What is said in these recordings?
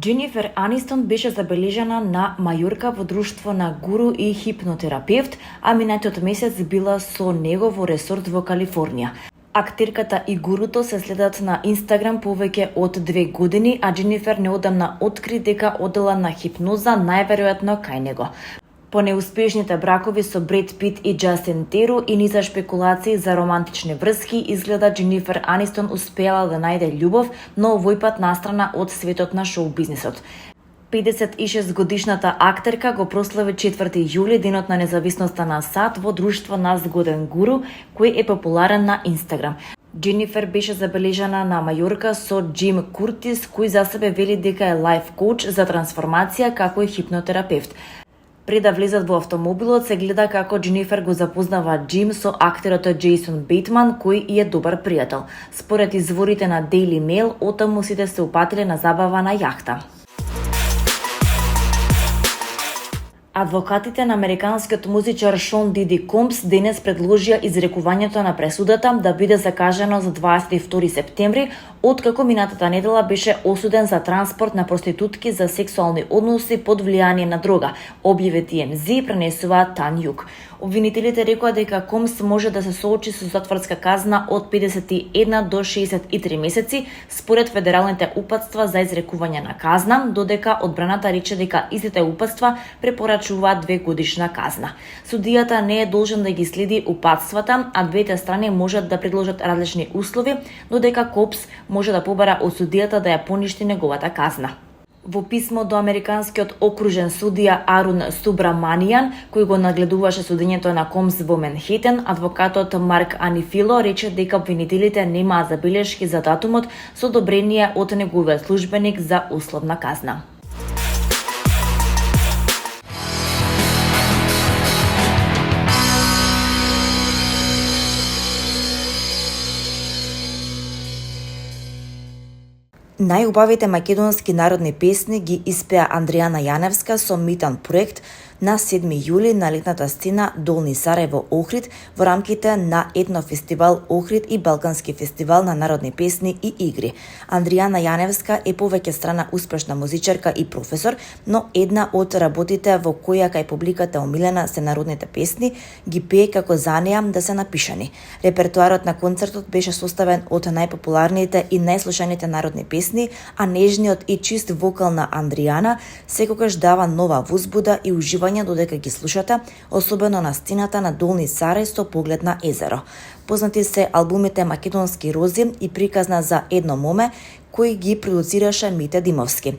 Џенифер Анистон беше забележана на Мајорка во друштво на гуру и хипнотерапевт, а минатиот месец била со него во ресорт во Калифорнија. Актерката и гуруто се следат на Инстаграм повеќе од 2 години, а Џенифер неодамна откри дека одела на хипноза најверојатно кај него. По неуспешните бракови со Бред Пит и Џастин Теру и низа шпекулации за романтични врски, изгледа Џенифер Анистон успеала да најде љубов, но овој пат настрана од светот на шоу-бизнисот. 56 годишната актерка го прослави 4 јули, денот на независноста на САД, во друштво на згоден гуру, кој е популарен на Инстаграм. Џенифер беше забележана на Мајорка со Џим Куртис, кој за себе вели дека е лајф коуч за трансформација како и хипнотерапевт. Пред да влезат во автомобилот, се гледа како Џенифер го запознава Џим со актерот Џејсон Бейтман, кој и е добар пријател. Според изворите на Daily Mail, отаму сите се упатиле на забава на јахта. Адвокатите на американскиот музичар Шон Диди Компс денес предложија изрекувањето на пресудата да биде закажано за 22 септември, откако минатата недела беше осуден за транспорт на проститутки за сексуални односи под влијание на дрога, објави TMZ, пренесува Тан Јук. Обвинителите рекоа дека Компс може да се соочи со затворска казна од 51 до 63 месеци, според федералните упатства за изрекување на казна, додека одбраната рече дека истите упатства препорачуваат 2-годишна казна. Судијата не е должен да ги следи упатствата, а двете страни можат да предложат различни услови, додека Компс може да побара од судијата да ја поништи неговата казна. Во писмо до американскиот окружен судија Арун Субраманијан, кој го нагледуваше судењето на Компс во Менхетен, адвокатот Марк Анифило рече дека обвинителите немаат забелешки за датумот со одобрение од неговиот службеник за условна казна. Најубавите македонски народни песни ги испеа Андријана Јаневска со Митан проект на 7 јули на летната сцена Долни Сарајево Охрид во рамките на етнофестивал Охрид и Балкански фестивал на народни песни и игри. Андријана Јаневска е повеќе страна успешна музичарка и професор, но една од работите во која кај публиката омилена се народните песни ги пее како за неа да се напишани. Репертоарот на концертот беше составен од најпопуларните и најслушаните народни песни, а нежниот и чист вокал на Андријана секогаш дава нова возбуда и уживање додека ги слушате, особено на сцената на Долни Сарај со поглед на езеро. Познати се албумите Македонски рози и Приказна за едно моме, кои ги продуцираше Мите Димовски.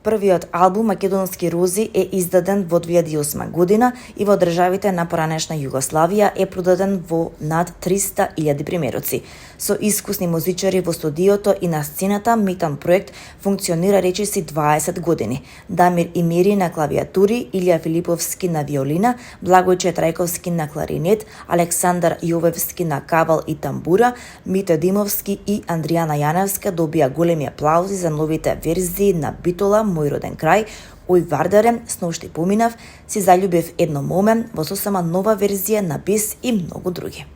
Првиот албум Македонски рози е издаден во 2008 година и во државите на поранешна Југославија е продаден во над 300.000 примероци. Со искусни музичари во студиото и на сцената, Митан проект функционира речиси 20 години. Дамир Имири на клавиатури, Илија Филиповски на виолина, Благојче Трајковски на кларинет, Александар Јовевски на кавал и тамбура, Мите Димовски и Андријана Јаневска добија големи аплаузи за новите верзии на Битола, Мој роден крај, Ој Вардаре, Сношти поминав, Си заљубев едно моме, во сосема нова верзија на Бис и многу други.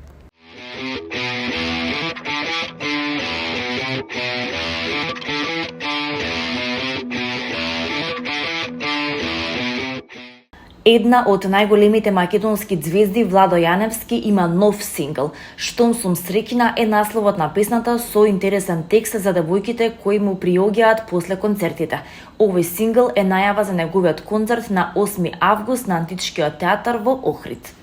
Една од најголемите македонски звезди, Владо Јаневски, има нов сингл. Штом сум среќна е насловот на песната со интересен текст за девојките кои му приоѓаат после концертите. Овој сингл е најава за неговиот концерт на 8 август на Античкиот театар во Охрид.